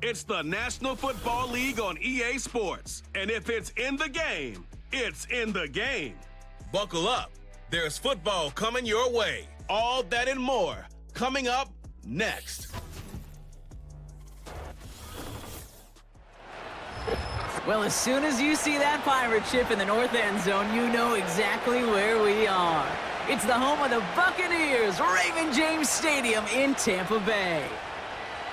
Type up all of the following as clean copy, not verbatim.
It's the National Football League on EA Sports. And if it's in the game, it's in the game. Buckle up. There's football coming your way. All that and more coming up next. Well, as soon as you see that pirate ship in the north end zone, you know exactly where we are. It's the home of the Buccaneers, Raymond James Stadium in Tampa Bay.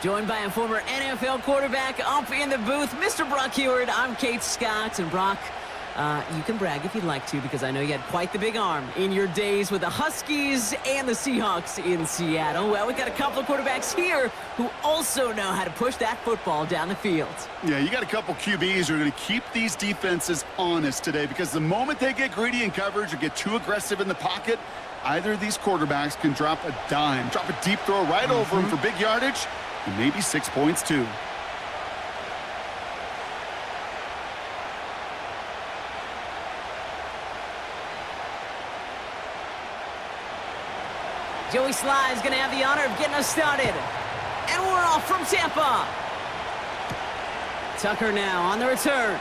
Joined by a former NFL quarterback up in the booth, Mr. Brock Heward. I'm Kate Scott, and Brock, you can brag if you'd like to, because I know you had quite the big arm in your days with the Huskies and the Seahawks in Seattle. Well, we've got a couple of quarterbacks here who also know how to push that football down the field. Yeah, you got a couple QBs who are going to keep these defenses honest today, because the moment they get greedy in coverage or get too aggressive in the pocket, either of these quarterbacks can drop a dime, drop a deep throw right over them for big yardage, and maybe 6 points too. Joey Sly is going to have the honor of getting us started. And we're off from Tampa. Tucker now on the return.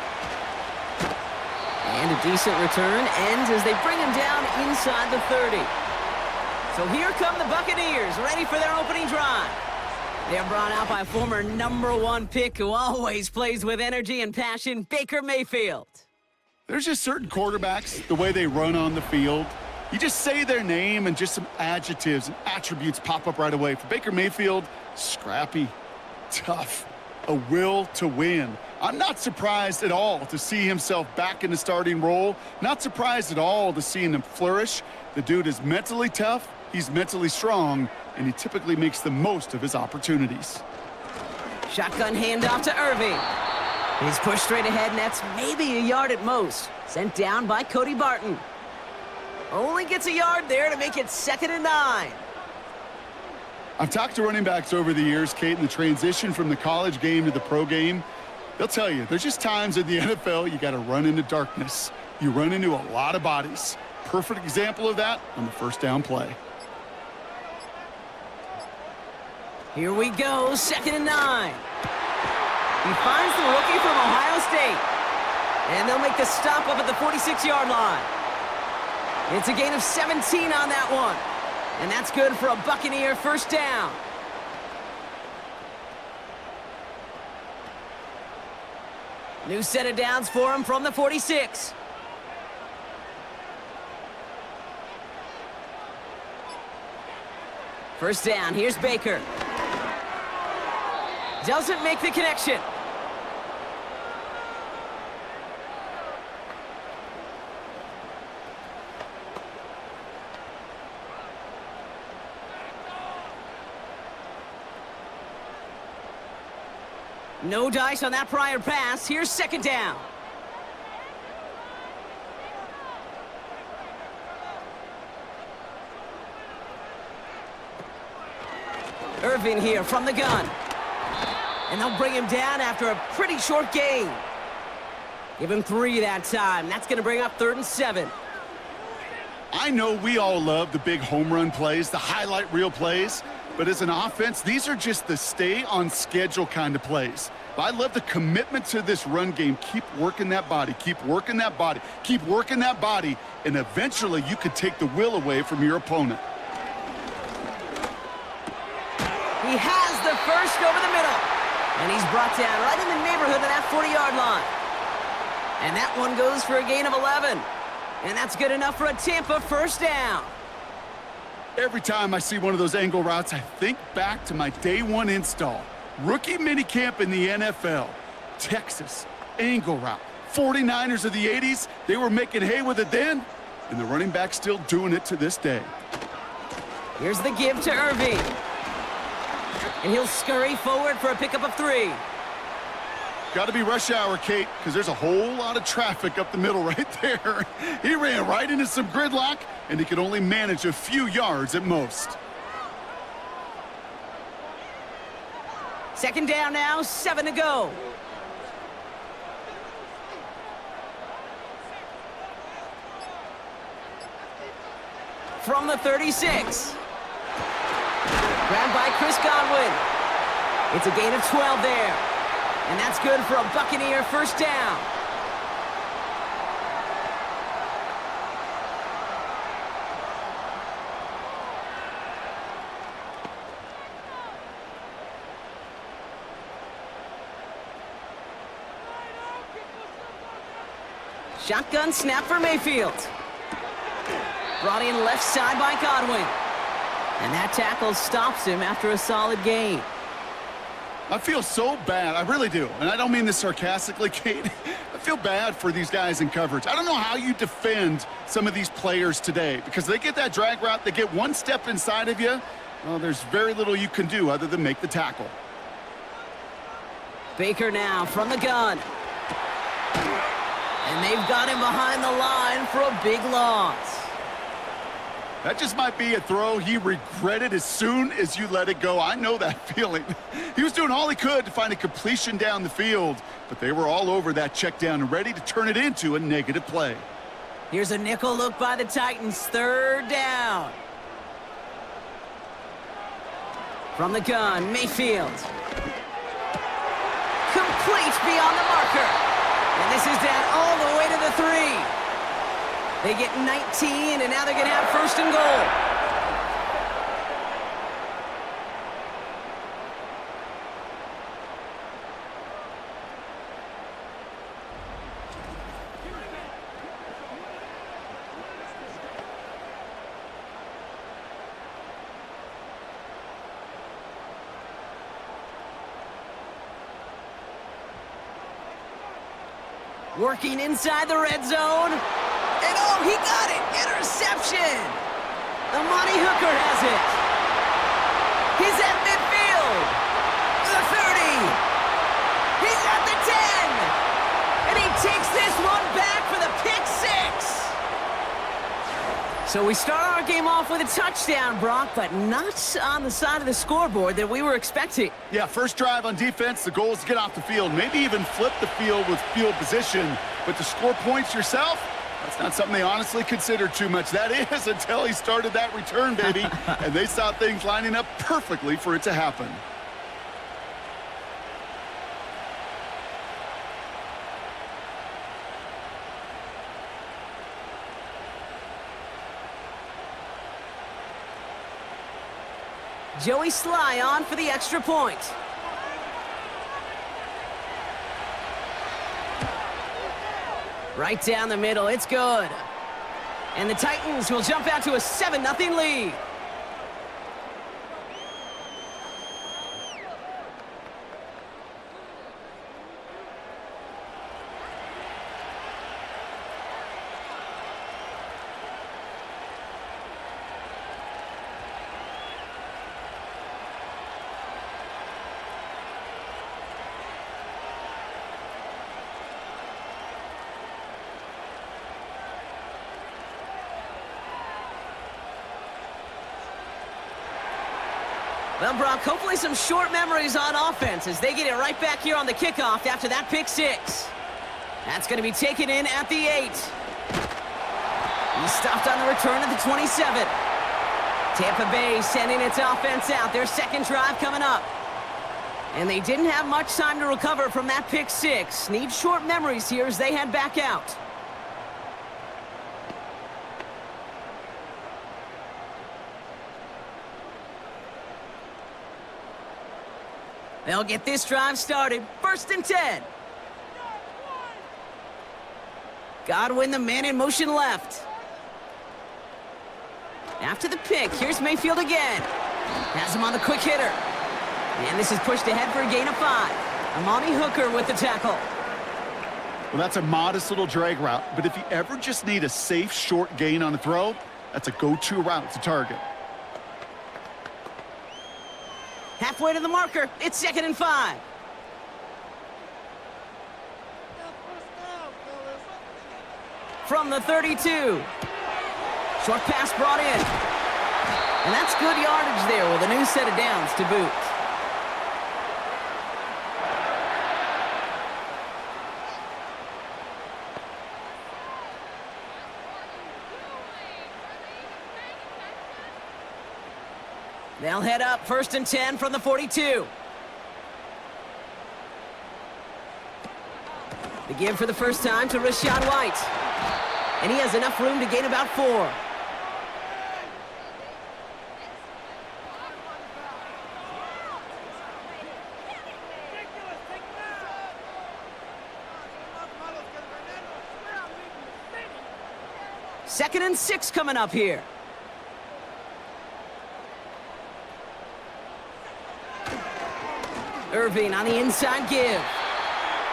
And a decent return ends as they bring him down inside the 30. So here come the Buccaneers, ready for their opening drive. They're brought out by former #1 pick who always plays with energy and passion, Baker Mayfield. There's just certain quarterbacks, the way they run on the field. You just say their name and just some adjectives and attributes pop up right away. For Baker Mayfield, scrappy, tough, a will to win. I'm not surprised at all to see himself back in the starting role. Not surprised at all to see him flourish. The dude is mentally tough, he's mentally strong, and he typically makes the most of his opportunities. Shotgun handoff to Irving. He's pushed straight ahead, and that's maybe a yard at most. Sent down by Cody Barton. Only gets a yard there to make it 2nd and 9. I've talked to running backs over the years, Kate, in the transition from the college game to the pro game. They'll tell you, there's just times in the NFL you got to run into darkness. You run into a lot of bodies. Perfect example of that on the first down play. Here we go, 2nd and 9. He finds the rookie from Ohio State. And they'll make the stop up at the 46-yard line. It's a gain of 17 on that one. And that's good for a Buccaneer first down. New set of downs for him from the 46. First down, here's Baker. Doesn't make the connection. No dice on that prior pass. Here's 2nd down. Irvin here from the gun. And they'll bring him down after a pretty short gain. Give him 3 that time. That's going to bring up 3rd and 7. I know we all love the big home run plays, the highlight reel plays, but as an offense, these are just the stay on schedule kind of plays. I love the commitment to this run game. Keep working that body, keep working that body, keep working that body, and eventually you could take the will away from your opponent. He has the first over the middle, and he's brought down right in the neighborhood of that 40-yard line. And that one goes for a gain of 11. And that's good enough for a Tampa first down. Every time I see one of those angle routes, I think back to my day 1 install. Rookie minicamp in the NFL. Texas, angle route. 49ers of the 80s, they were making hay with it then, and the running back's still doing it to this day. Here's the give to Irving. And he'll scurry forward for a pickup of 3. Got to be rush hour, Kate, because there's a whole lot of traffic up the middle right there. He ran right into some gridlock, and he could only manage a few yards at most. 2nd down now, 7 to go. From the 36. Grabbed by Chris Godwin. It's a gain of 12 there. And that's good for a Buccaneer first down. Shotgun snap for Mayfield. Brought in left side by Godwin. And that tackle stops him after a solid gain. I feel so bad. I really do. And I don't mean this sarcastically, Kate. I feel bad for these guys in coverage. I don't know how you defend some of these players today because they get that drag route, they get one step inside of you. Well, there's very little you can do other than make the tackle. Baker now from the gun. And they've got him behind the line for a big loss. That just might be a throw he regretted as soon as you let it go. I know that feeling. He was doing all he could to find a completion down the field, but they were all over that check down and ready to turn it into a negative play. Here's a nickel look by the Titans, third down. From the gun, Mayfield. Complete beyond the marker. And this is down all the way to the 3. They get 19, and now they're going to have first and goal. Working inside the red zone. And oh, he got it! Interception! The Monty Hooker has it. He's at midfield. The 30. He's at the 10. And he takes this one back for the pick 6. So we start our game off with a touchdown, Brock, but not on the side of the scoreboard that we were expecting. Yeah, first drive on defense, the goal is to get off the field, maybe even flip the field with field position. But to score points yourself, that's not something they honestly considered too much. That is until he started that return, baby. And they saw things lining up perfectly for it to happen. Joey Sly on for the extra point. Right down the middle, it's good. And the Titans will jump out to a 7-0 lead. Well, Brock, hopefully some short memories on offense as they get it right back here on the kickoff after that pick 6. That's going to be taken in at the 8. He stopped on the return at the 27. Tampa Bay sending its offense out. Their second drive coming up. And they didn't have much time to recover from that pick 6. Need short memories here as they head back out. They'll get this drive started. First and 10. Godwin, the man in motion left. After the pick, here's Mayfield again. Has him on the quick hitter. And this is pushed ahead for a gain of 5. Amani Hooker with the tackle. Well, that's a modest little drag route, but if you ever just need a safe, short gain on a throw, that's a go-to route to target. Halfway to the marker, it's 2nd and 5. From the 32. Short pass brought in. And that's good yardage there with a new set of downs to boot. They'll head up 1st and 10 from the 42. The give for the first time to Rachaad White. And he has enough room to gain about 4. Second and 6 coming up here. Irving on the inside give.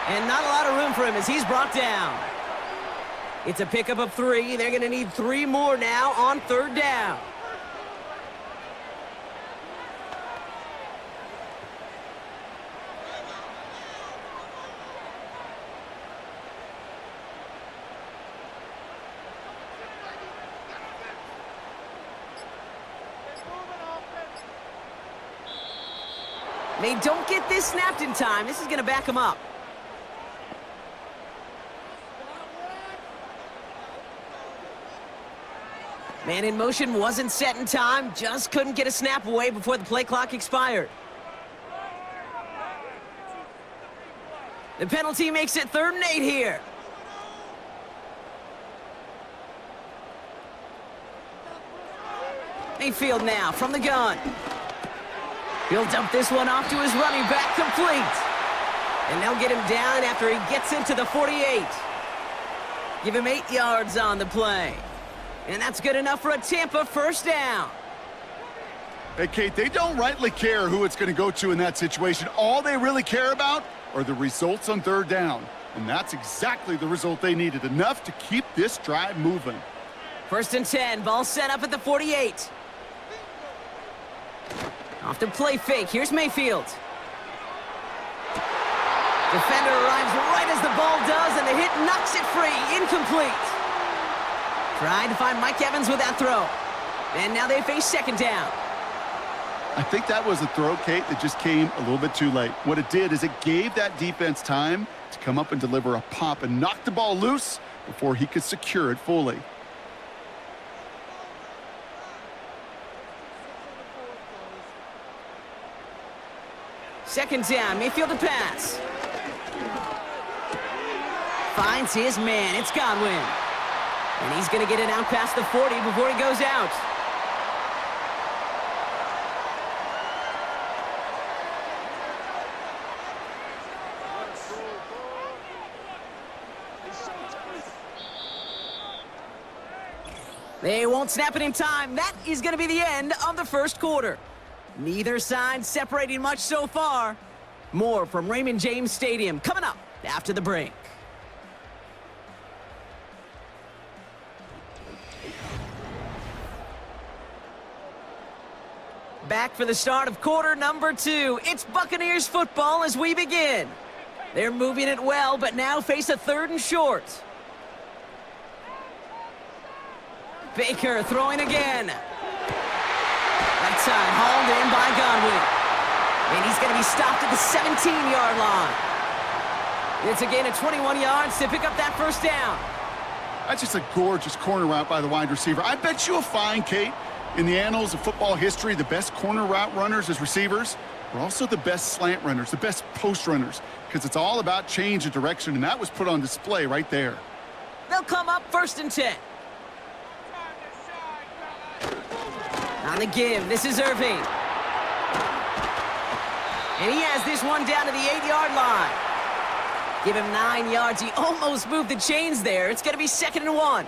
And not a lot of room for him as he's brought down. It's a pickup of 3. They're going to need 3 more now on 3rd down. They don't get this snapped in time. This is going to back them up. Man in motion wasn't set in time. Just couldn't get a snap away before the play clock expired. The penalty makes it 3rd and 8 here. Mayfield now from the gun. He'll dump this one off to his running back, complete. And they'll get him down after he gets into the 48. Give him 8 yards on the play. And that's good enough for a Tampa 1st down. Hey, Kate, they don't rightly care who it's going to go to in that situation. All they really care about are the results on 3rd down. And that's exactly the result they needed, enough to keep this drive moving. 1st and 10, ball set up at the 48. Off the play fake, here's Mayfield. Defender arrives right as the ball does, and the hit knocks it free, incomplete. Trying to find Mike Evans with that throw. And now they face 2nd down. I think that was a throw, Kate, that just came a little bit too late. What it did is it gave that defense time to come up and deliver a pop and knock the ball loose before he could secure it fully. Second down, Mayfield to pass. Finds his man, it's Godwin. And he's going to get it out past the 40 before he goes out. They won't snap it in time. That is going to be the end of the 1st quarter. Neither side separating much so far. More from Raymond James Stadium coming up after the break. Back for the start of quarter number 2. It's Buccaneers football as we begin. They're moving it well, but now face a 3rd and short. Baker throwing again. Right side, hauled in by Godwin. And he's going to be stopped at the 17-yard line. It's a gain of 21 yards to pick up that 1st down. That's just a gorgeous corner route by the wide receiver. I bet you'll find, Kate, in the annals of football history, the best corner route runners as receivers are also the best slant runners, the best post runners, because it's all about change of direction, and that was put on display right there. They'll come up 1st and 10. On the give, this is Irving. And he has this one down to the 8-yard line. Give him 9 yards. He almost moved the chains there. It's going to be 2nd and 1.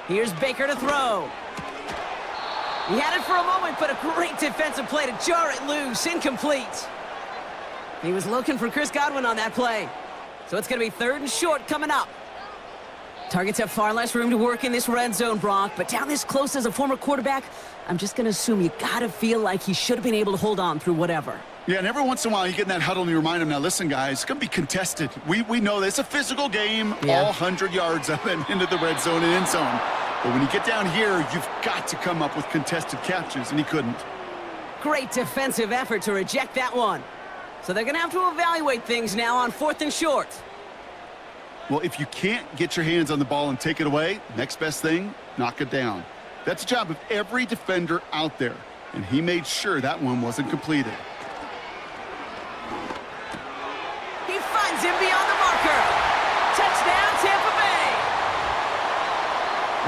Here's Baker to throw. He had it for a moment, but a great defensive play to jar it loose. Incomplete. He was looking for Chris Godwin on that play. So it's going to be 3rd and short coming up. Targets have far less room to work in this red zone, Brock, but down this close as a former quarterback, I'm just going to assume you got to feel like he should have been able to hold on through whatever. Yeah, and every once in a while you get in that huddle and you remind him, now listen, guys, it's going to be contested. We know this. It's a physical game, all 100 yards of it into the red zone and end zone. But when you get down here, you've got to come up with contested catches, and he couldn't. Great defensive effort to reject that one. So they're going to have to evaluate things now on 4th and short. Well, if you can't get your hands on the ball and take it away, next best thing, knock it down. That's the job of every defender out there, and he made sure that one wasn't completed. He finds him beyond the marker. Touchdown, Tampa Bay.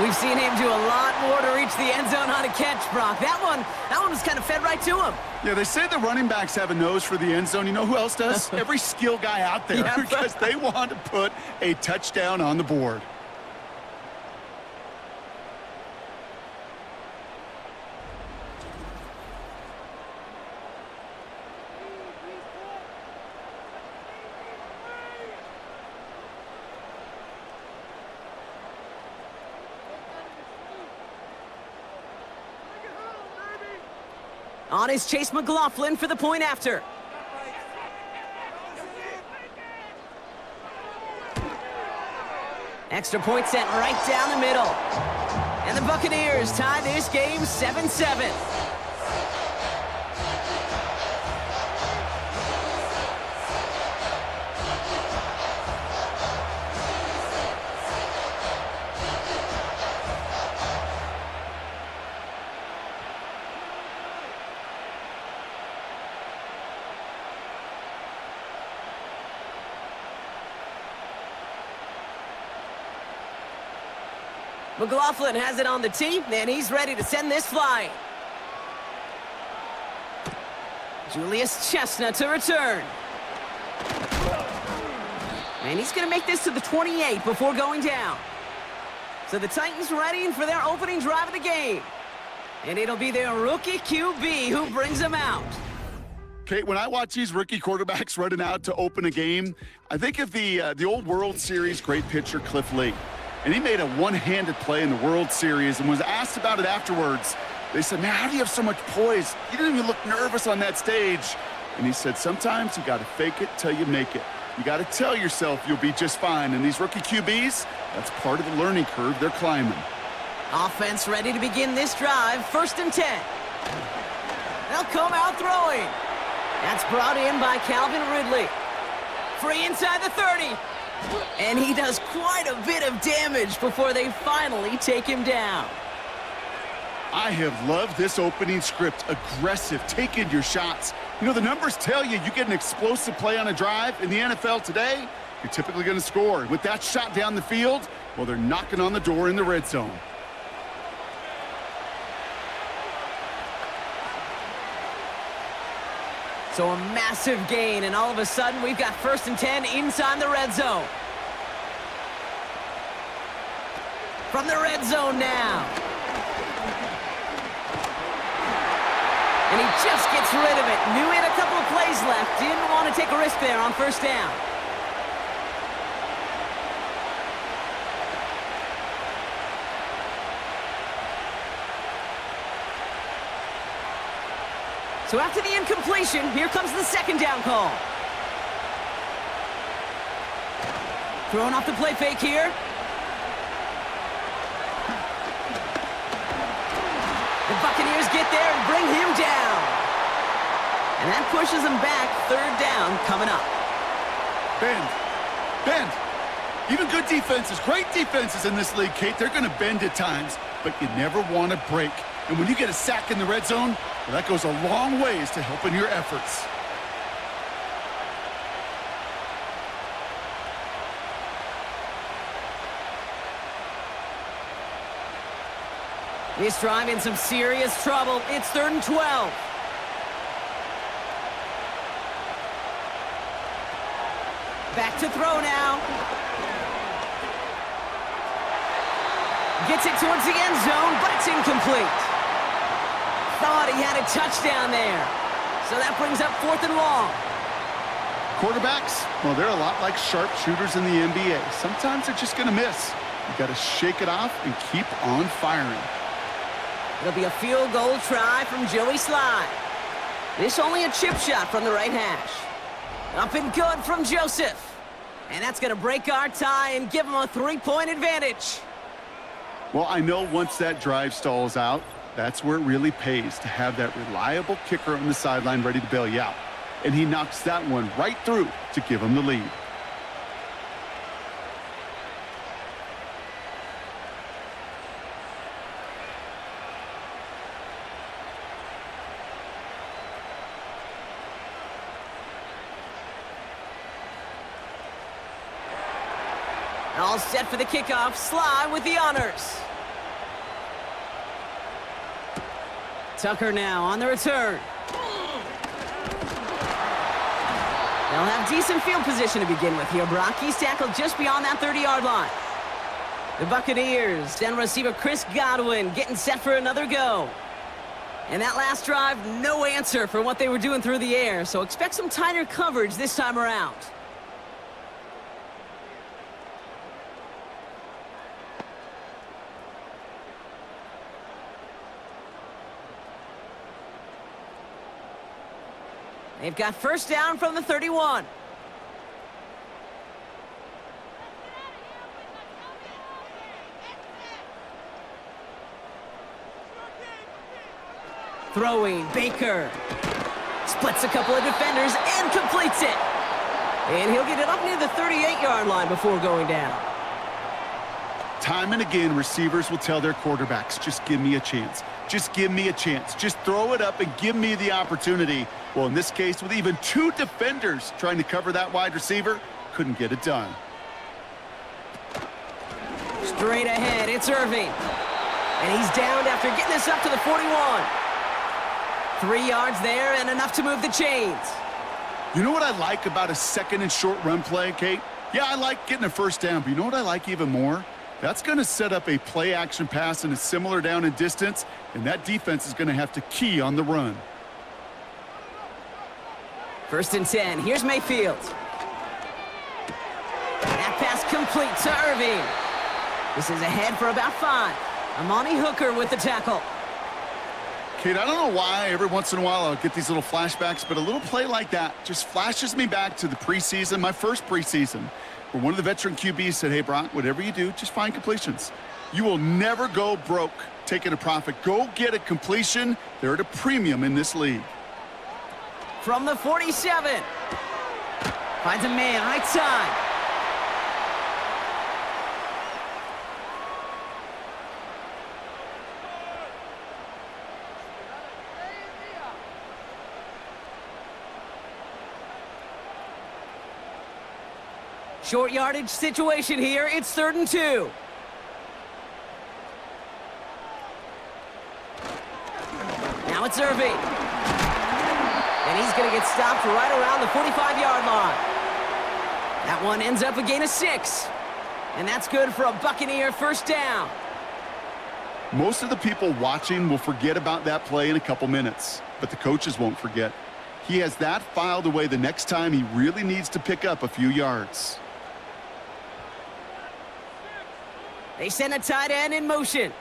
We've seen him do a lot more to reach the end zone on a catch, Brock. That one was kind of fed right to him. Yeah, they say the running backs have a nose for the end zone. You know who else does? Every skill guy out there, because they want to put a touchdown on the board. On is Chase McLaughlin for the point after. Extra point sent right down the middle. And the Buccaneers tie this game 7-7. McLaughlin has it on the tee, and he's ready to send this flying. Julius Chestnut to return. And he's going to make this to the 28 before going down. So the Titans ready for their opening drive of the game. And it'll be their rookie QB who brings them out. Kate, when I watch these rookie quarterbacks running out to open a game, I think of the old World Series great pitcher Cliff Lee. And he made a one-handed play in the World Series and was asked about it afterwards. They said, man, how do you have so much poise? You didn't even look nervous on that stage. And he said, sometimes you got to fake it till you make it. You got to tell yourself you'll be just fine. And these rookie QBs, that's part of the learning curve they're climbing. Offense ready to begin this drive. 1st and 10. They'll come out throwing. That's brought in by Calvin Ridley. Free inside the 30. And he does quite a bit of damage before they finally take him down. I have loved this opening script. Aggressive, taking your shots. You know, the numbers tell you get an explosive play on a drive. In the NFL today, you're typically going to score. With that shot down the field, well, they're knocking on the door in the red zone. So a massive gain, and all of a sudden we've got 1st and 10 inside the red zone. From the red zone now. And he just gets rid of it. Knew he had a couple of plays left. Didn't want to take a risk there on 1st down. So after the incompletion, here comes the 2nd down call. Throwing off the play fake here. The Buccaneers get there and bring him down. And that pushes him back. 3rd down coming up. Bend. Even good defenses, great defenses in this league, Kate, they're going to bend at times, but you never want to break. And when you get a sack in the red zone, well, that goes a long ways to helping your efforts. This drive in some serious trouble. It's 3rd and 12. Back to throw now. Gets it towards the end zone, but it's incomplete. Thought he had a touchdown there. So that brings up 4th and long. Quarterbacks, well, they're a lot like sharpshooters in the NBA. Sometimes they're just going to miss. You got to shake it off and keep on firing. It'll be a field goal try from Joey Sly. This only a chip shot from the right hash. Up and good from Joseph. And that's going to break our tie and give him a 3-point advantage. Well, I know once that drive stalls out, that's where it really pays to have that reliable kicker on the sideline ready to bail you out. and he knocks that one right through to give him the lead. All set for the kickoff. Sly with the honors. Tucker now on the return. They'll have decent field position to begin with here, Brock. He's tackled just beyond that 30-yard line. The Buccaneers send receiver Chris Godwin getting set for another go. And that last drive, no answer for what they were doing through the air, so expect some tighter coverage this time around. They've got first down from the 31. Throwing, Baker. Splits a couple of defenders and completes it. And he'll get it up near the 38-yard line before going down. Time and again, receivers will tell their quarterbacks, just give me a chance. Just give me a chance. Just throw it up and give me the opportunity. Well, in this case, with even two defenders trying to cover that wide receiver, couldn't get it done. Straight ahead, it's Irving. And he's downed after getting this up to the 41. 3 yards there and enough to move the chains. You know what I like about a second and short run play, Kate? Yeah, I like getting a first down, but you know what I like even more? That's going to set up a play-action pass in a similar down and distance, and that defense is going to have to key on the run. 1st and 10. Here's Mayfield. That pass complete to Irving. This is ahead for about 5. Amani Hooker with the tackle. Kate, I don't know why every once in a while I'll get these little flashbacks, but a little play like that just flashes me back to the preseason, my first preseason, where one of the veteran QBs said, hey, Brock, whatever you do, just find completions. You will never go broke taking a profit. Go get a completion. They're at a premium in this league. From the 47. Finds a man, right side. Short yardage situation here. It's 3rd and 2. Now it's Irving. And he's going to get stopped right around the 45-yard line. That one ends up a gain of 6. And that's good for a Buccaneer first down. Most of the people watching will forget about that play in a couple minutes, but the coaches won't forget. He has that filed away the next time he really needs to pick up a few yards. They send a tight end in motion.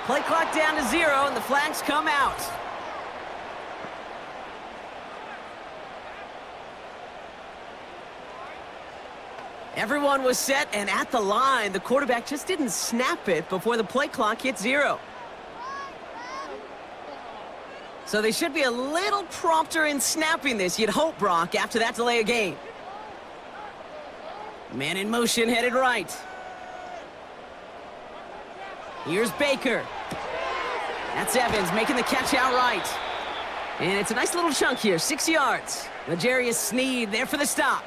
Play clock down to 0, and the flags come out. Everyone was set and at the line. The quarterback just didn't snap it before the play clock hit 0. So they should be a little prompter in snapping this, you'd hope, Brock, after that delay of game. Man in motion, headed right. Here's Baker. That's Evans making the catch outright. And it's a nice little chunk here, 6 yards. L'Jarius Sneed there for the stop.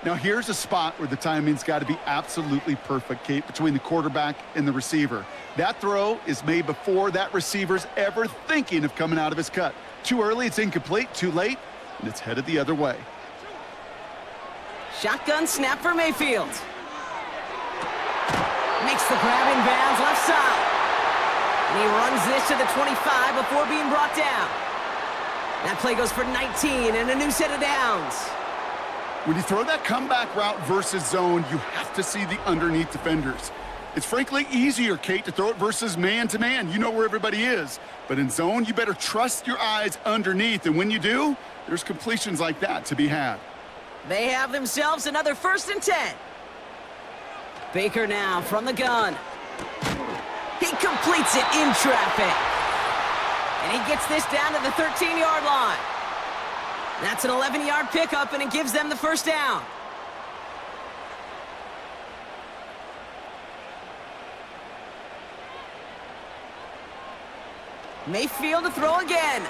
Now here's a spot where the timing's got to be absolutely perfect, Kate, between the quarterback and the receiver. That throw is made before that receiver's ever thinking of coming out of his cut. Too early, it's incomplete. Too late, and it's headed the other way. Shotgun snap for Mayfield. Makes the grab in bounds left side. And he runs this to the 25 before being brought down. That play goes for 19 and a new set of downs. When you throw that comeback route versus zone, you have to see the underneath defenders. It's frankly easier, Kate, to throw it versus man-to-man. You know where everybody is. But in zone, you better trust your eyes underneath. And when you do, there's completions like that to be had. They have themselves another 1st and 10. Baker now from the gun. He completes it in traffic. And he gets this down to the 13-yard line. That's an 11-yard pickup, and it gives them the first down. Mayfield to throw again.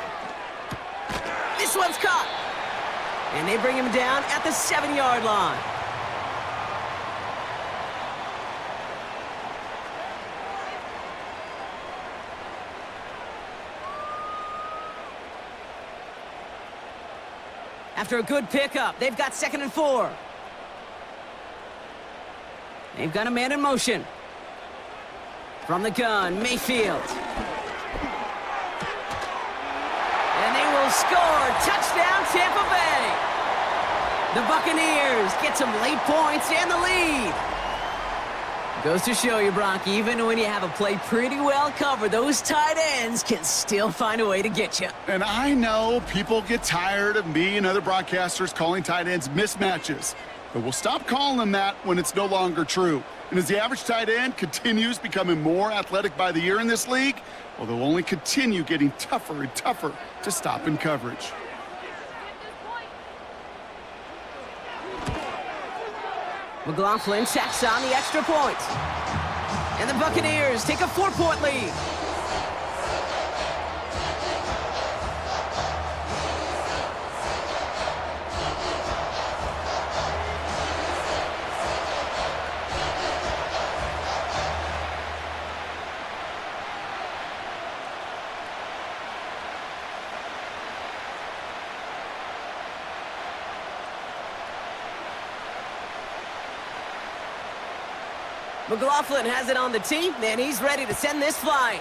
This one's caught. And they bring him down at the 7-yard line. After a good pickup, they've got 2nd and 4. They've got a man in motion. From the gun, Mayfield. And they will score. Touchdown, Tampa Bay. The Buccaneers get some late points and the lead. Goes to show you, Brock, even when you have a play pretty well covered, those tight ends can still find a way to get you. And I know people get tired of me and other broadcasters calling tight ends mismatches, but we'll stop calling them that when it's no longer true. And as the average tight end continues becoming more athletic by the year in this league, well, they'll only continue getting tougher and tougher to stop in coverage. McLaughlin tacks on the extra point. And the Buccaneers take a 4-point lead. McLaughlin has it on the tee, and he's ready to send this flying.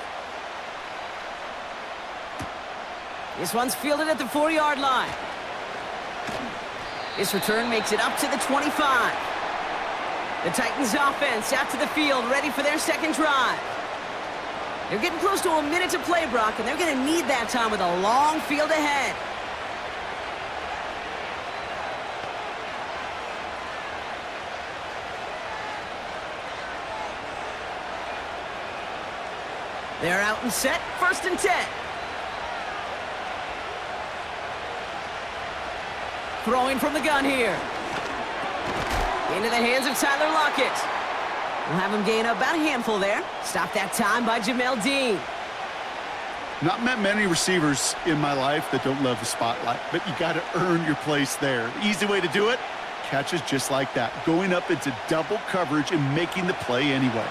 This one's fielded at the 4-yard line. This return makes it up to the 25. The Titans offense out to the field, ready for their second drive. They're getting close to a minute to play, Brock, and they're going to need that time with a long field ahead. They're out and set, 1st and 10. Throwing from the gun here. Into the hands of Tyler Lockett. We'll have him gain about a handful there. Stop that time by Jamel Dean. Not met many receivers in my life that don't love the spotlight, but you got to earn your place there. The easy way to do it, catches just like that, going up into double coverage and making the play anyway.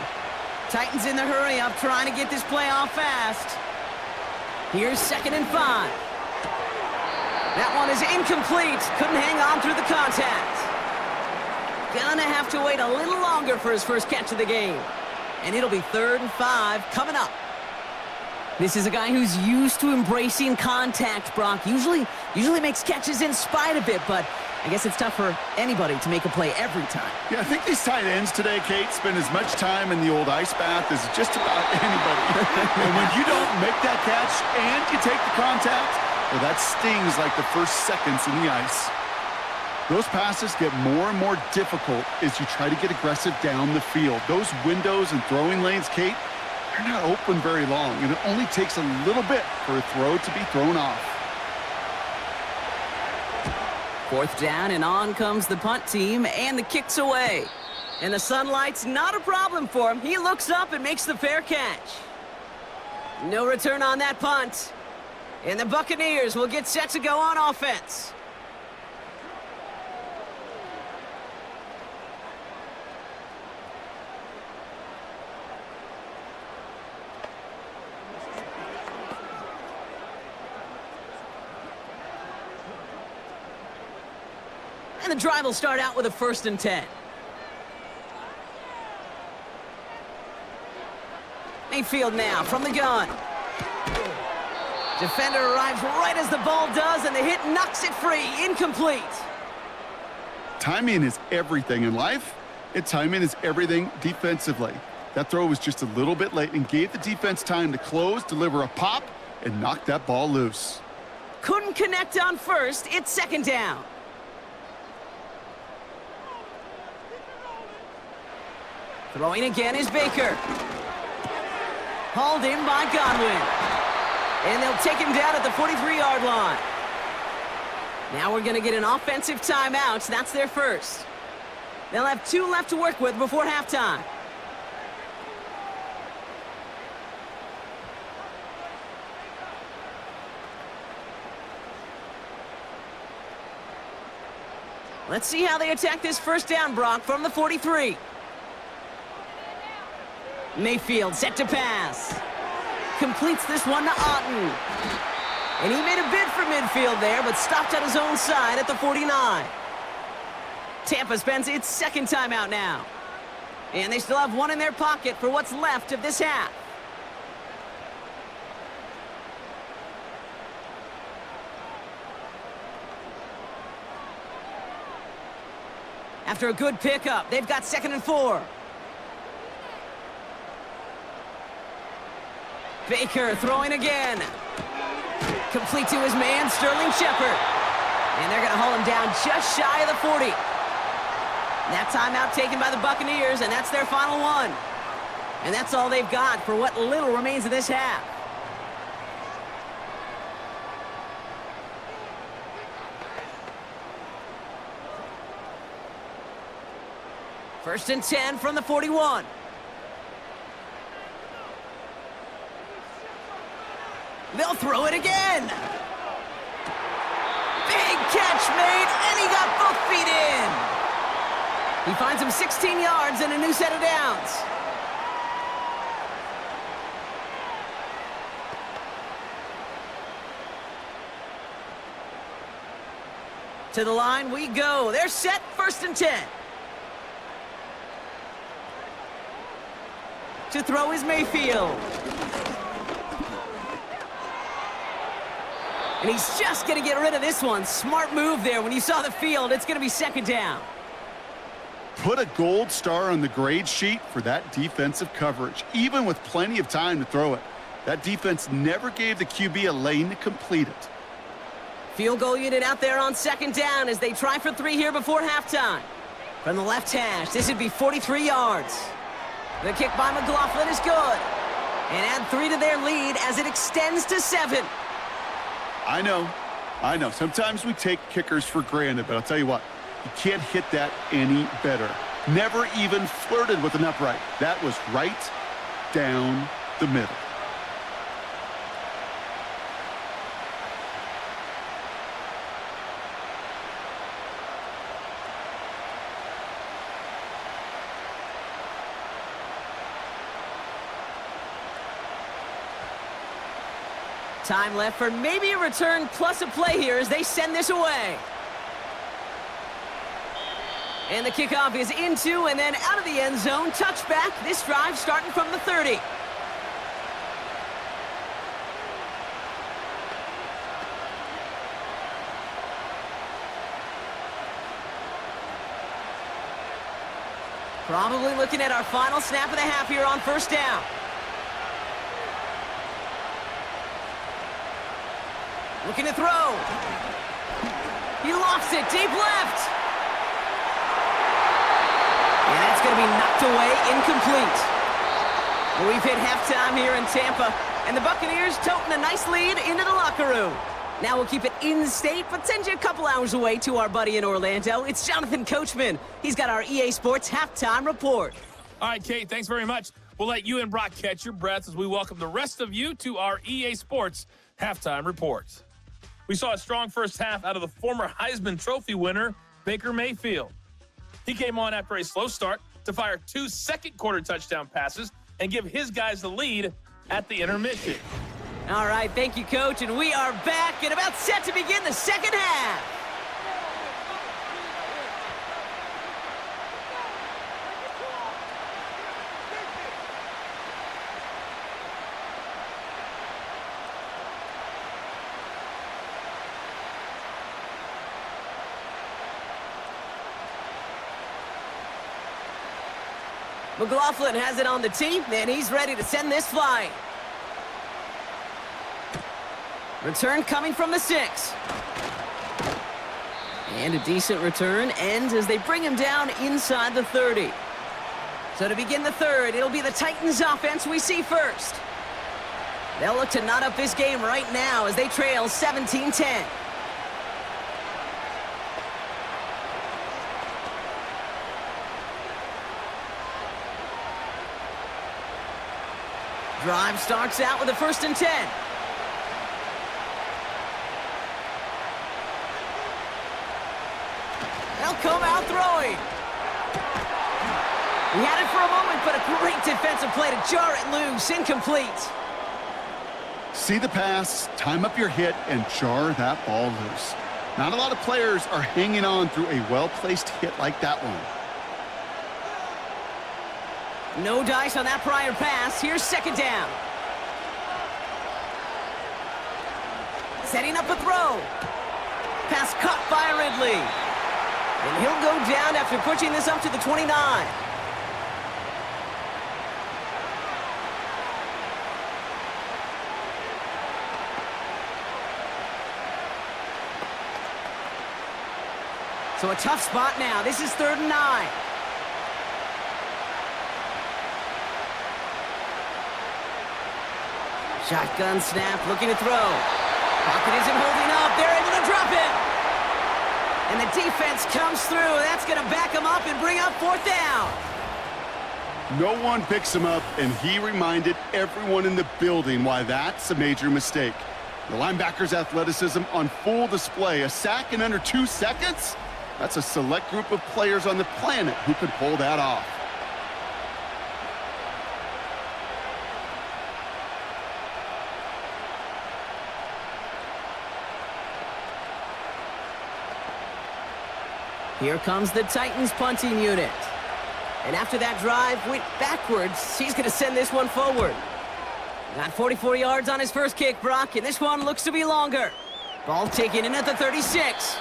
Titans in the hurry up, trying to get this play off fast. Here's 2nd and 5. That one is incomplete. Couldn't hang on through the contact. Gonna have to wait a little longer for his first catch of the game. And it'll be 3rd and 5 coming up. This is a guy who's used to embracing contact, Brock. Usually makes catches in spite of it, but I guess it's tough for anybody to make a play every time. Yeah, I think these tight ends today, Kate, spend as much time in the old ice bath as just about anybody. And when you don't make that catch and you take the contact, well, that stings like the first seconds in the ice. Those passes get more and more difficult as you try to get aggressive down the field. Those windows and throwing lanes, Kate, they're not open very long, and it only takes a little bit for a throw to be thrown off. 4th down, and on comes the punt team, and the kick's away. And the sunlight's not a problem for him. He looks up and makes the fair catch. No return on that punt. And the Buccaneers will get set to go on offense. And the drive will start out with a 1st and 10. Mayfield now from the gun. Defender arrives right as the ball does, and the hit knocks it free. Incomplete. Timing is everything in life, and timing is everything defensively. That throw was just a little bit late and gave the defense time to close, deliver a pop, and knock that ball loose. Couldn't connect on 1st. It's 2nd down. Throwing again is Baker. Hauled in by Godwin. And they'll take him down at the 43-yard line. Now we're going to get an offensive timeout. That's their first. They'll have 2 left to work with before halftime. Let's see how they attack this first down, Brock, from the 43. Mayfield set to pass. Completes this one to Otten. And he made a bid for midfield there, but stopped at his own side at the 49. Tampa spends its second timeout now. And they still have 1 in their pocket for what's left of this half. After a good pickup, they've got 2nd and 4. Baker throwing again. Complete to his man, Sterling Shepard. And they're going to haul him down just shy of the 40. That timeout taken by the Buccaneers, and that's their final one. And that's all they've got for what little remains of this half. First and 10 from the 41. They'll throw it again. Big catch made, and he got both feet in. He finds him 16 yards and a new set of downs. To the line we go. They're set, 1st and 10. To throw is Mayfield. And he's just going to get rid of this one. Smart move there. When you saw the field, it's going to be 2nd down. Put a gold star on the grade sheet for that defensive coverage, even with plenty of time to throw it. That defense never gave the QB a lane to complete it. Field goal unit out there on 2nd down as they try for 3 here before halftime. From the left hash, this would be 43 yards. The kick by McLaughlin is good. And add 3 to their lead as it extends to 7. I know. Sometimes we take kickers for granted, but I'll tell you what, you can't hit that any better. Never even flirted with an upright. That was right down the middle. Time left for maybe a return plus a play here as they send this away. And the kickoff is into and then out of the end zone. Touchback. This drive starting from the 30. Probably looking at our final snap of the half here on 1st down. Looking to throw. He lofts it deep left. And that's going to be knocked away, incomplete. Well, we've hit halftime here in Tampa, and the Buccaneers toting a nice lead into the locker room. Now we'll keep it in-state, but send you a couple hours away to our buddy in Orlando. It's Jonathan Coachman. He's got our EA Sports halftime report. All right, Kate, thanks very much. We'll let you and Brock catch your breath as we welcome the rest of you to our EA Sports halftime report. We saw a strong first half out of the former Heisman Trophy winner, Baker Mayfield. He came on after a slow start to fire 2 second-quarter touchdown passes and give his guys the lead at the intermission. All right, thank you, Coach, and we are back and about set to begin the second half. McLaughlin has it on the tee, and he's ready to send this flying. Return coming from the 6. And a decent return ends as they bring him down inside the 30. So to begin the third, it'll be the Titans offense we see first. They'll look to knot up this game right now as they trail 17-10. Drive starts out with a 1st and 10. They'll come out throwing. He had it for a moment, but a great defensive play to jar it loose. Incomplete. See the pass, time up your hit, and jar that ball loose. Not a lot of players are hanging on through a well-placed hit like that one. No dice on that prior pass. Here's 2nd down. Setting up a throw. Pass caught by Ridley. And he'll go down after pushing this up to the 29. So a tough spot now. This is 3rd and 9. Shotgun snap, looking to throw. Pocket isn't holding up. They're able to drop it. And the defense comes through. That's going to back him up and bring up 4th down. No one picks him up, and he reminded everyone in the building why that's a major mistake. The linebacker's athleticism on full display. A sack in under 2 seconds? That's a select group of players on the planet who could pull that off. Here comes the Titans punting unit. And after that drive went backwards, he's going to send this one forward. Got 44 yards on his first kick, Brock, and this one looks to be longer. Ball taken in at the 36.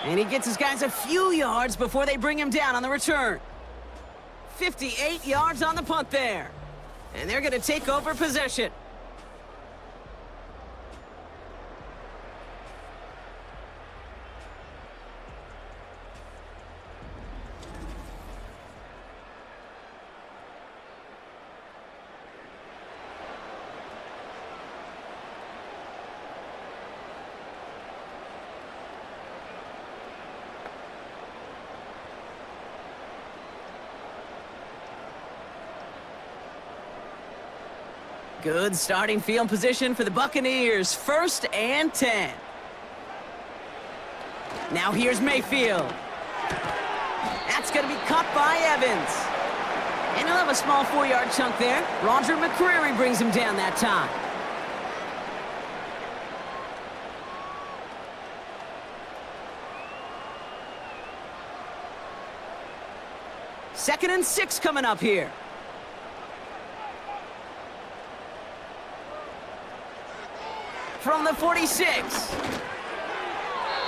And he gets his guys a few yards before they bring him down on the return. 58 yards on the punt there. And they're going to take over possession. Good starting field position for the Buccaneers. 1st and 10. Now here's Mayfield. That's going to be caught by Evans. And he'll have a small 4-yard chunk there. Roger McCreary brings him down that time. Second and 6 coming up here. From the 46.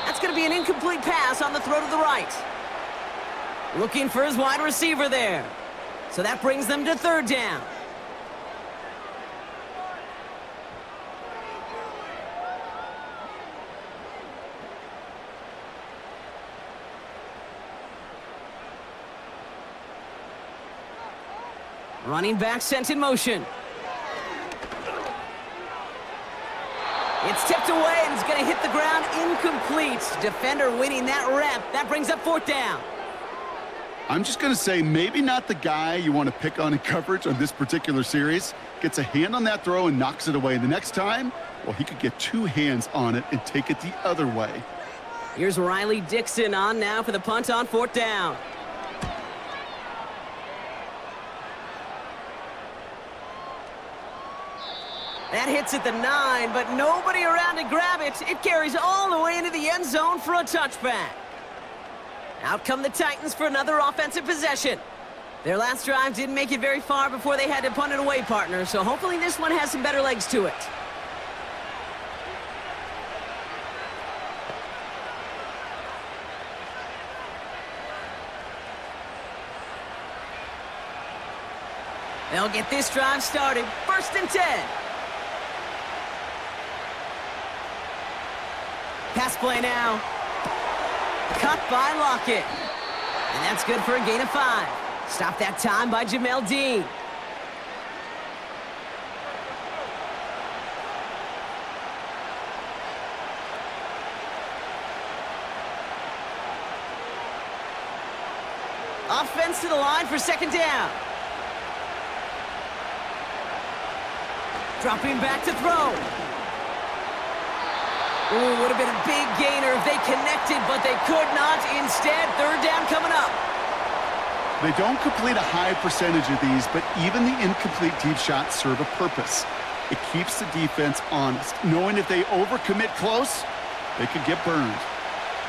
That's going to be an incomplete pass on the throw to the right. Looking for his wide receiver there. So that brings them to 3rd down. Running back sent in motion. It's tipped away and it's going to hit the ground incomplete. Defender winning that rep. That brings up 4th down. I'm just going to say maybe not the guy you want to pick on in coverage on this particular series. Gets a hand on that throw and knocks it away. The next time, well, he could get 2 hands on it and take it the other way. Here's Riley Dixon on now for the punt on 4th down. That hits at the 9, but nobody around to grab it. It carries all the way into the end zone for a touchback. Out come the Titans for another offensive possession. Their last drive didn't make it very far before they had to punt it away, partner, so hopefully this one has some better legs to it. They'll get this drive started. 1st and 10. Pass play now. Cut by Lockett. And that's good for a gain of 5. Stop that time by Jamel Dean. Offense to the line for second down. Dropping back to throw. Ooh, would have been a big gainer if they connected, but they could not. Instead, third down coming up. They don't complete a high percentage of these, but even the incomplete deep shots serve a purpose. It keeps the defense honest, knowing if they overcommit close, they could get burned.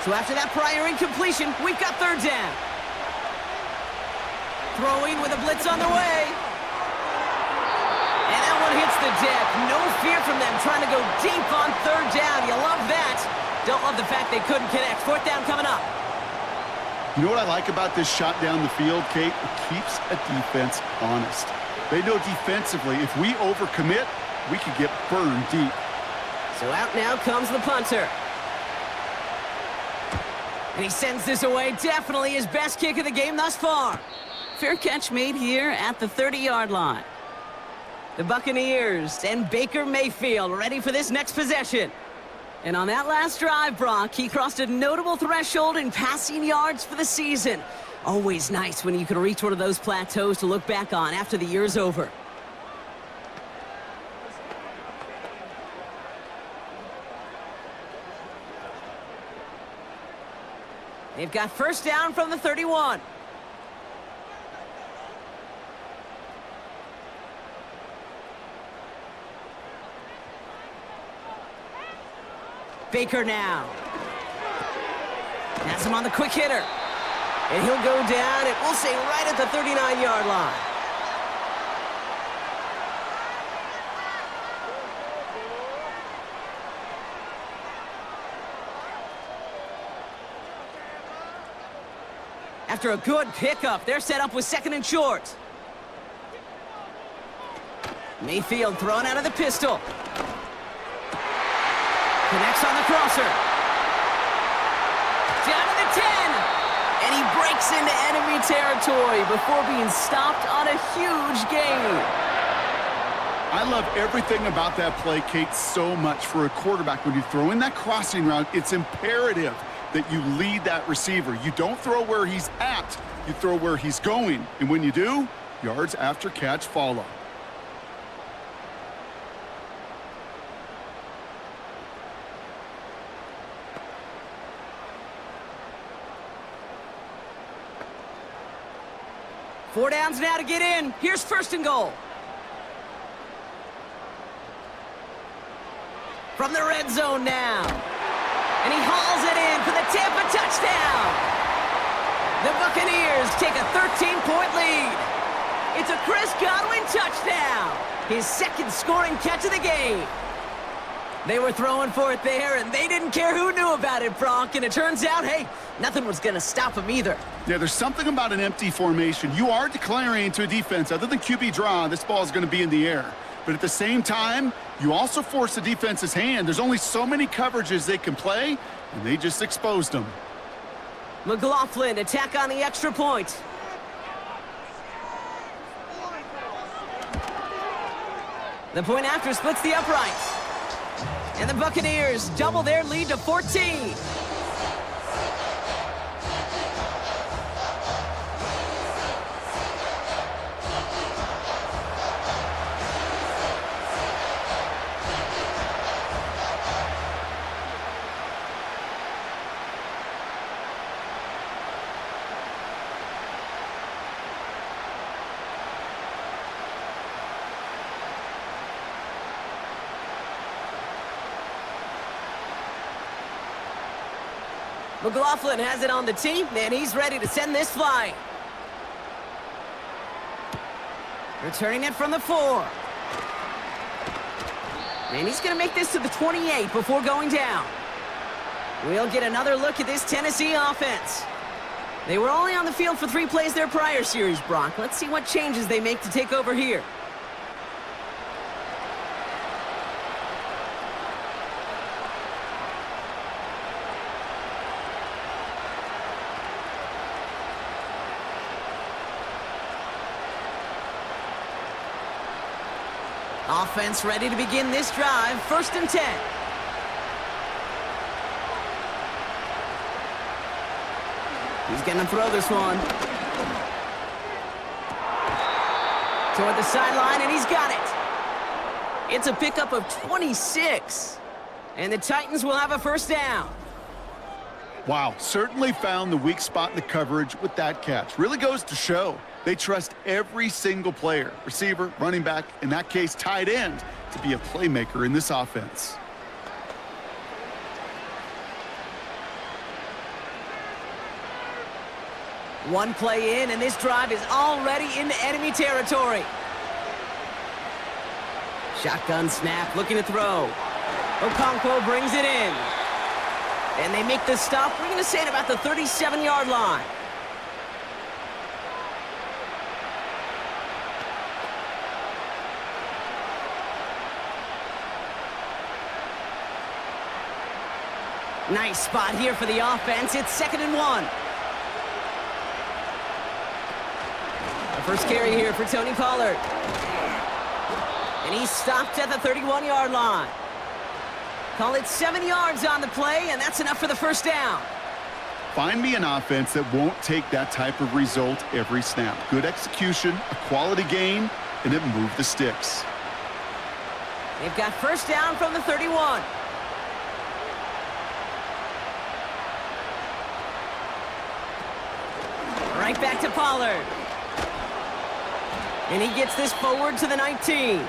So after that prior incompletion, we've got third down. Throwing with a blitz on the way. And that one hits the deck. No fear from them trying to go deep on third down. You love that. Don't love the fact they couldn't connect. Fourth down coming up. You know what I like about this shot down the field, Kate? It keeps a defense honest. They know defensively, if we overcommit, we could get burned deep. So out now comes the punter. And he sends this away. Definitely his best kick of the game thus far. Fair catch made here at the 30-yard line. The Buccaneers and Baker Mayfield ready for this next possession. And on that last drive, Brock, he crossed a notable threshold in passing yards for the season. Always nice when you can reach one of those plateaus to look back on after the year's over. They've got first down from the 31. Baker now. Has him on the quick hitter. And he'll go down, and we'll say right at the 39-yard line. After a good pickup, they're set up with second and short. Mayfield throwing out of the pistol. Connects on the crosser. Down to the 10. And he breaks into enemy territory before being stopped on a huge gain. I love everything about that play, Kate, so much for a quarterback. When you throw in that crossing route, it's imperative that you lead that receiver. You don't throw where he's at, you throw where he's going. And when you do, yards after catch follow. Four downs now to get in. Here's first and goal. From the red zone now. And he hauls it in for the Tampa touchdown. The Buccaneers take a 13-point lead. It's a Chris Godwin touchdown. His second scoring catch of the game. They were throwing for it there, and they didn't care who knew about it, Brock. And it turns out, hey, nothing was going to stop him either. Yeah, there's something about an empty formation. You are declaring to a defense, other than QB draw, this ball is going to be in the air. But at the same time, you also force the defense's hand. There's only so many coverages they can play, and they just exposed them. McLaughlin attack on the extra point. The point after splits the uprights. And the Buccaneers double their lead to 14. McLaughlin has it on the tee, and he's ready to send this flying. Returning it from the 4. And he's going to make this to the 28 before going down. We'll get another look at this Tennessee offense. They were only on the field for 3 plays their prior series, Brock. Let's see what changes they make to take over here. Offense ready to begin this drive. First and 10. He's going to throw this one. Toward the sideline, and he's got it. It's a pickup of 26. And the Titans will have a first down. Wow, certainly found the weak spot in the coverage with that catch. Really goes to show they trust every single player, receiver, running back, in that case, tight end, to be a playmaker in this offense. One play in, and this drive is already into enemy territory. Shotgun snap, looking to throw. Okonkwo brings it in. And they make the stop. We're going to say it about the 37-yard line. Nice spot here for the offense. It's 2nd and 1. The first carry here for Tony Pollard. And he's stopped at the 31-yard line. Call it 7 yards on the play, and that's enough for the first down. Find me an offense that won't take that type of result every snap. Good execution, a quality game, and it moved the sticks. They've got first down from the 31. Right back to Pollard. And he gets this forward to the 19.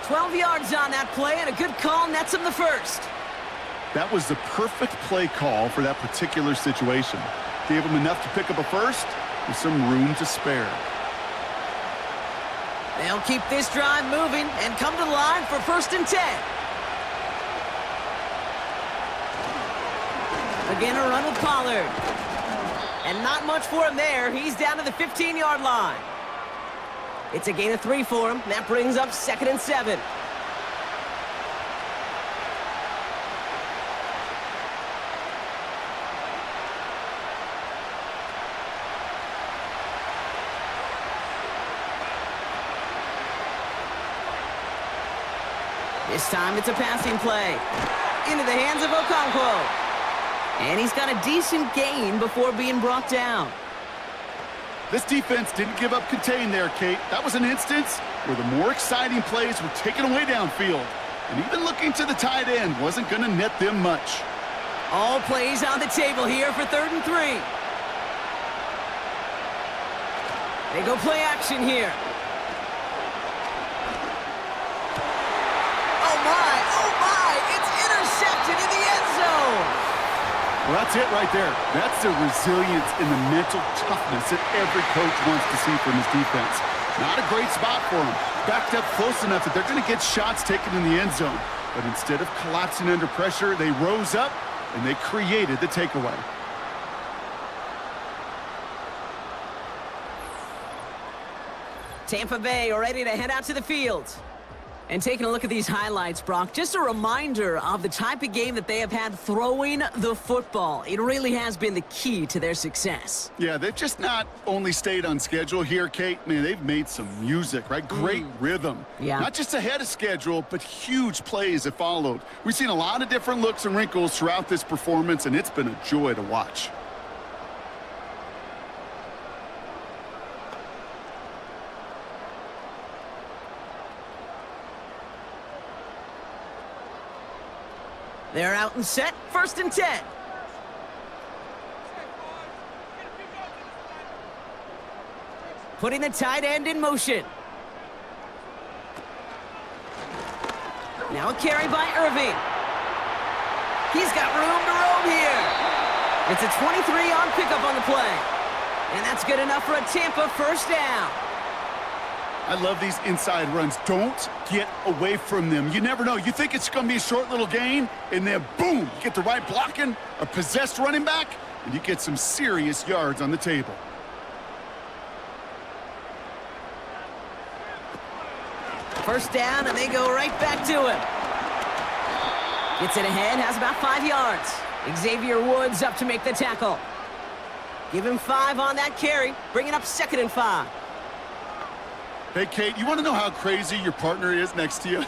12 yards on that play, and a good call nets him the first. That was the perfect play call for that particular situation. Gave him enough to pick up a first with some room to spare. They'll keep this drive moving and come to the line for 1st and 10. Again, a run with Pollard. And not much for him there. He's down to the 15-yard line. It's a gain of 3 for him. That brings up 2nd and 7. This time it's a passing play. Into the hands of Okonkwo. And he's got a decent gain before being brought down. This defense didn't give up contain there, Kate. That was an instance where the more exciting plays were taken away downfield. And even looking to the tight end wasn't going to net them much. All plays on the table here for 3rd and 3. They go play action here. Oh my, it's intercepted in the end zone. Well, that's it right there. That's the resilience and the mental toughness that every coach wants to see from his defense. Not a great spot for him. Backed up close enough that they're going to get shots taken in the end zone. But instead of collapsing under pressure, they rose up and they created the takeaway. Tampa Bay are ready to head out to the field. And taking a look at these highlights, Brock, just a reminder of the type of game that they have had throwing the football. It really has been the key to their success. Yeah, they've just not only stayed on schedule here, Kate. Man, they've made some music, right? Great rhythm. Yeah. Not just ahead of schedule, but huge plays have followed. We've seen a lot of different looks and wrinkles throughout this performance, and it's been a joy to watch. They're out and set, 1st and 10. Putting the tight end in motion. Now a carry by Irving. He's got room to roam here. It's a 23-yard pickup on the play. And that's good enough for a Tampa first down. I love these inside runs. Don't get away from them. You never know. You think it's going to be a short little gain, and then boom, you get the right blocking, a possessed running back, and you get some serious yards on the table. First down, and they go right back to him. Gets it ahead, has about 5 yards. Xavier Woods up to make the tackle. Give him 5 on that carry, bringing up 2nd and 5. Hey, Kate, you want to know how crazy your partner is next to you?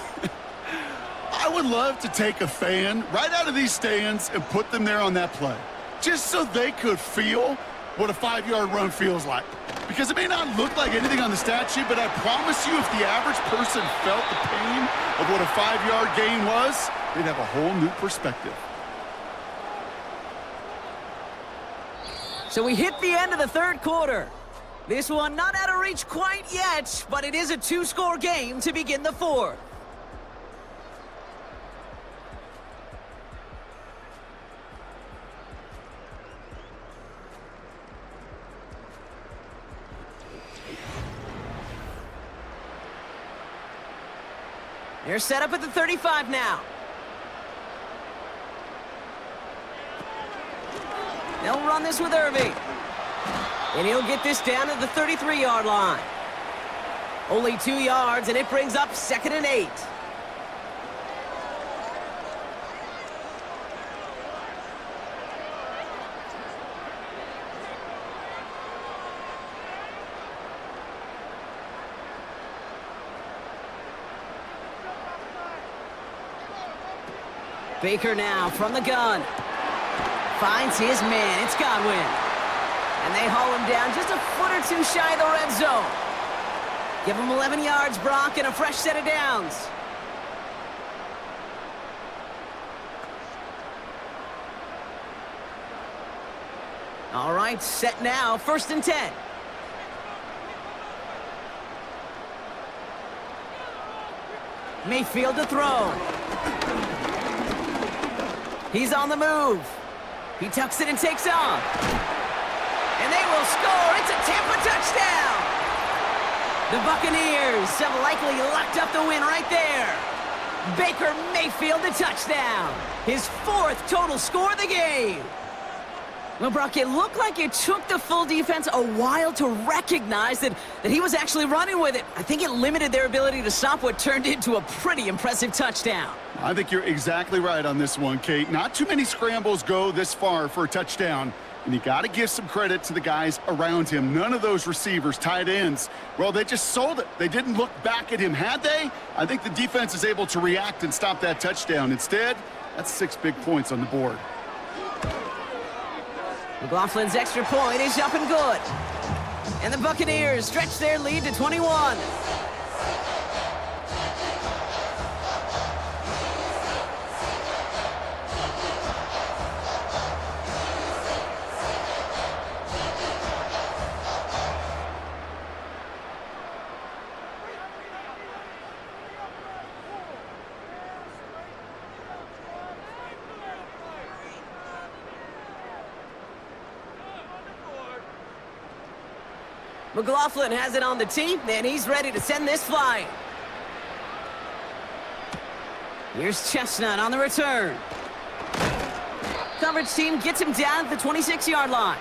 I would love to take a fan right out of these stands and put them there on that play, just so they could feel what a 5-yard run feels like. Because it may not look like anything on the stat sheet, but I promise you if the average person felt the pain of what a 5-yard gain was, they'd have a whole new perspective. So we hit the end of the third quarter. This one not out of reach quite yet, but it is a 2-score game to begin the fourth. They're set up at the 35 now. They'll run this with Irving. And he'll get this down to the 33-yard line. Only 2 yards, and it brings up 2nd and 8. Baker now from the gun. Finds his man. It's Godwin. And they haul him down just a foot or two shy of the red zone. Give him 11 yards, Brock, and a fresh set of downs. All right, set now. 1st and 10. Mayfield to throw. He's on the move. He tucks it and takes off. And they will score. It's a Tampa touchdown. The Buccaneers have likely locked up the win right there. Baker Mayfield the touchdown. His 4th total score of the game. Well, Brock, it looked like it took the full defense a while to recognize that he was actually running with it. I think it limited their ability to stop what turned into a pretty impressive touchdown. I think you're exactly right on this one, Kate. Not too many scrambles go this far for a touchdown. And you got to give some credit to the guys around him. None of those receivers, tight ends, well, they just sold it. They didn't look back at him. Had they? I think the defense is able to react and stop that touchdown. Instead, that's 6 big points on the board. McLaughlin's extra point is up and good. And the Buccaneers stretch their lead to 21. McLaughlin has it on the tee, and he's ready to send this flying. Here's Chestnut on the return. Coverage team gets him down at the 26-yard line.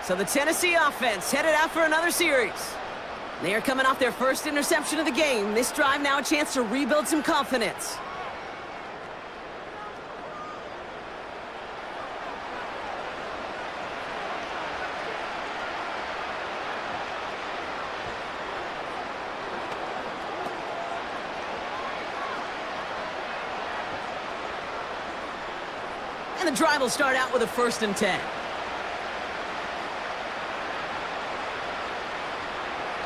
So the Tennessee offense headed out for another series. They are coming off their first interception of the game. This drive now a chance to rebuild some confidence. And the drive will start out with a 1st and 10.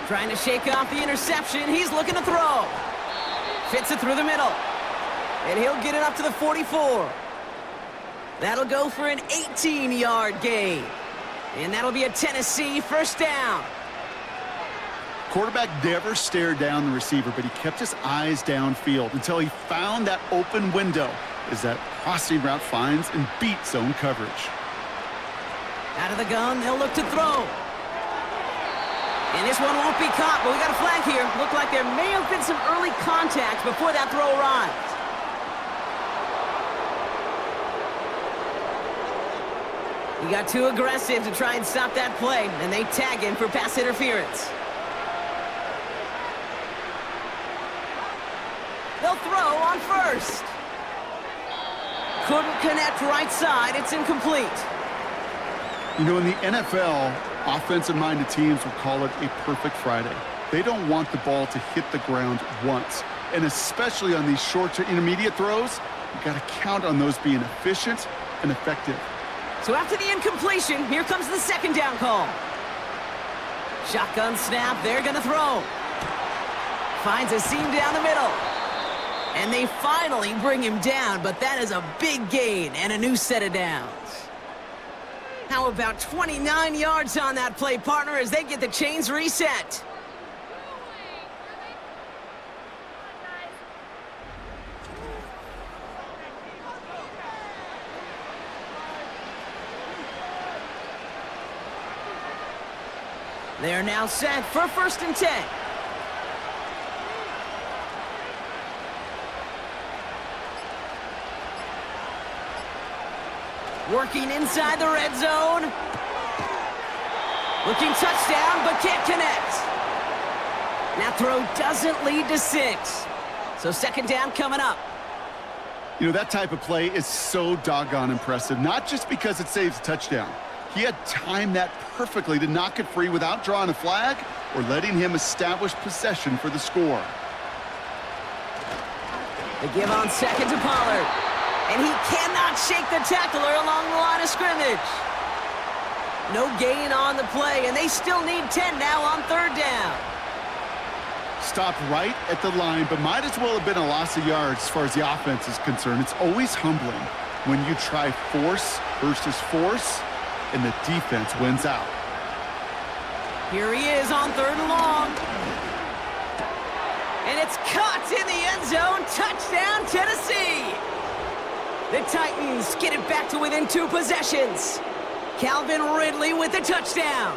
Trying to shake off the interception. He's looking to throw. Fits it through the middle. And he'll get it up to the 44. That'll go for an 18-yard gain. And that'll be a Tennessee 1st down. Quarterback never stared down the receiver, but he kept his eyes downfield until he found that open window as that crossing route finds and beats zone coverage. Out of the gun, they'll look to throw. And this one won't be caught, but we got a flag here. Looked like there may have been some early contact before that throw arrived. He got too aggressive to try and stop that play, and they tag him for pass interference. They'll throw on 1st. Couldn't connect right side. It's incomplete. You know, in the NFL, offensive-minded teams will call it a perfect Friday. They don't want the ball to hit the ground once. And especially on these short to intermediate throws, you got to count on those being efficient and effective. So after the incompletion, here comes the second down call. Shotgun snap, they're going to throw. Finds a seam down the middle. And they finally bring him down, but that is a big gain and a new set of downs. How about 29 yards on that play, partner, as they get the chains reset? They are now set for 1st and 10. Working inside the red zone. Looking touchdown, but can't connect. That throw doesn't lead to 6. So 2nd down coming up. You know, that type of play is so doggone impressive, not just because it saves a touchdown. He had timed that perfectly to knock it free without drawing a flag or letting him establish possession for the score. They give on 2nd to Pollard. And he cannot shake the tackler along the line of scrimmage. No gain on the play, and they still need 10 now on 3rd down. Stopped right at the line, but might as well have been a loss of yards as far as the offense is concerned. It's always humbling when you try force versus force, and the defense wins out. Here he is on 3rd and long. And it's caught in the end zone. Touchdown, Tennessee. The Titans get it back to within 2 possessions. Calvin Ridley with the touchdown.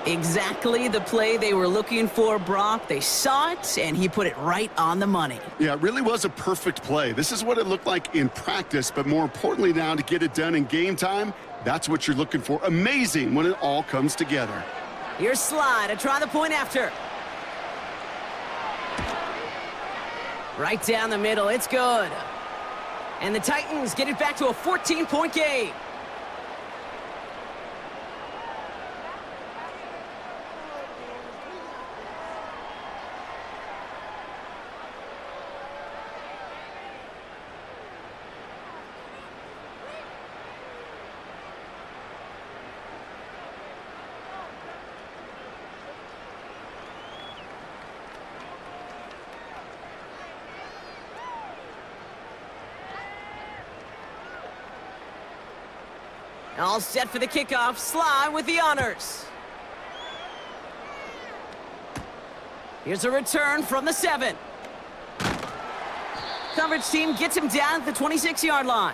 Exactly the play they were looking for, Brock. They saw it, and he put it right on the money. Yeah, it really was a perfect play. This is what it looked like in practice, but more importantly now to get it done in game time, that's what you're looking for. Amazing when it all comes together. Here's Sly to try the point after. Right down the middle, it's good. And the Titans get it back to a 14-point game. All set for the kickoff. Sly with the honors. Here's a return from the 7. Coverage team gets him down at the 26-yard line.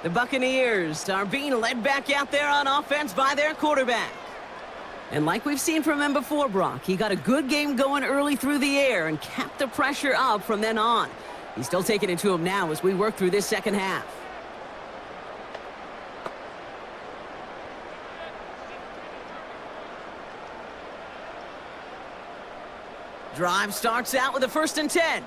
The Buccaneers are being led back out there on offense by their quarterback. And like we've seen from him before, Brock, he got a good game going early through the air and kept the pressure up from then on. He's still taking it to him now as we work through this second half. Drive starts out with a 1st and 10.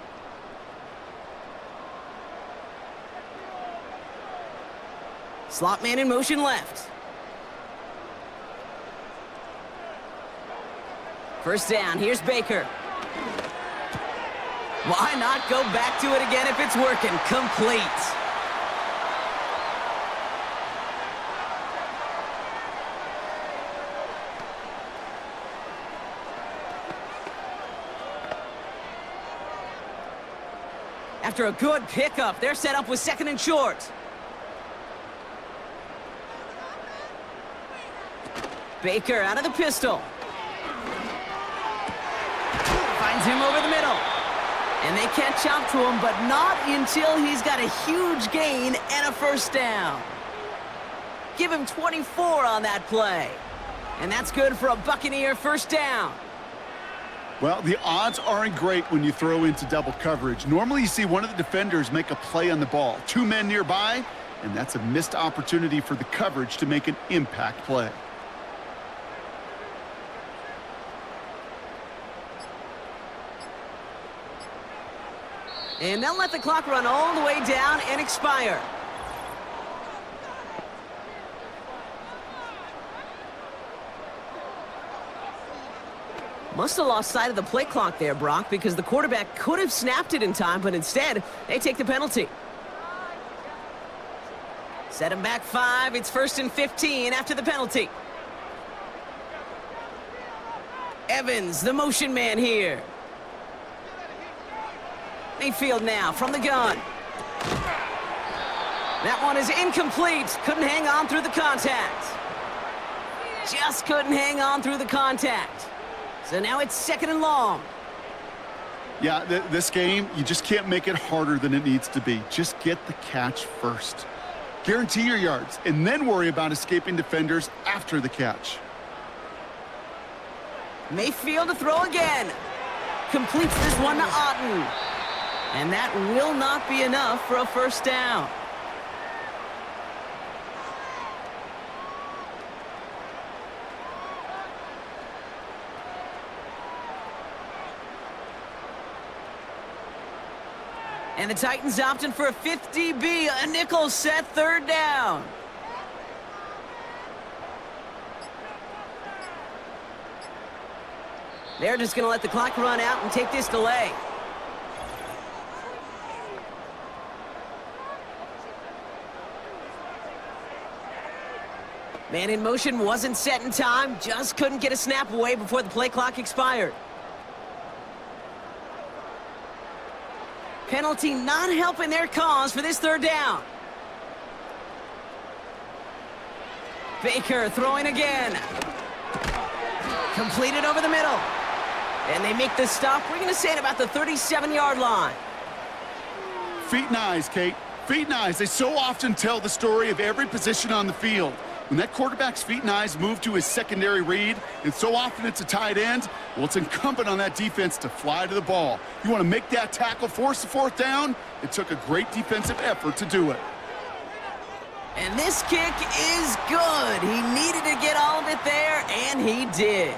Slot man in motion left. 1st down, here's Baker. Why not go back to it again if it's working? Complete. After a good pickup, they're set up with 2nd and short. Baker out of the pistol. Finds him over the middle. And they catch up to him, but not until he's got a huge gain and a 1st down. Give him 24 on that play. And that's good for a Buccaneer 1st down. Well, the odds aren't great when you throw into double coverage. Normally you see one of the defenders make a play on the ball. 2 men nearby, and that's a missed opportunity for the coverage to make an impact play. And they'll let the clock run all the way down and expire. Must have lost sight of the play clock there, Brock, because the quarterback could have snapped it in time, but instead, they take the penalty. Set him back 5. It's 1st and 15 after the penalty. Evans, the motion man here. Mayfield now from the gun. That one is incomplete. Couldn't hang on through the contact. Just couldn't hang on through the contact. So now it's 2nd and long. Yeah, this game, you just can't make it harder than it needs to be. Just get the catch first. Guarantee your yards, and then worry about escaping defenders after the catch. Mayfield to throw again. Completes this one to Otten. And that will not be enough for a 1st down. And the Titans opting for a 5th DB, a nickel set 3rd down. They're just going to let the clock run out and take this delay. Man in motion wasn't set in time, just couldn't get a snap away before the play clock expired. Penalty not helping their cause for this 3rd down. Baker throwing again. Completed over the middle. And they make the stop. We're going to say it about the 37-yard line. Feet and eyes, Kate. Feet and eyes. They so often tell the story of every position on the field. When that quarterback's feet and eyes move to his secondary read, and so often it's a tight end, well, it's incumbent on that defense to fly to the ball. You want to make that tackle, force the 4th down? It took a great defensive effort to do it. And this kick is good. He needed to get all of it there, and he did.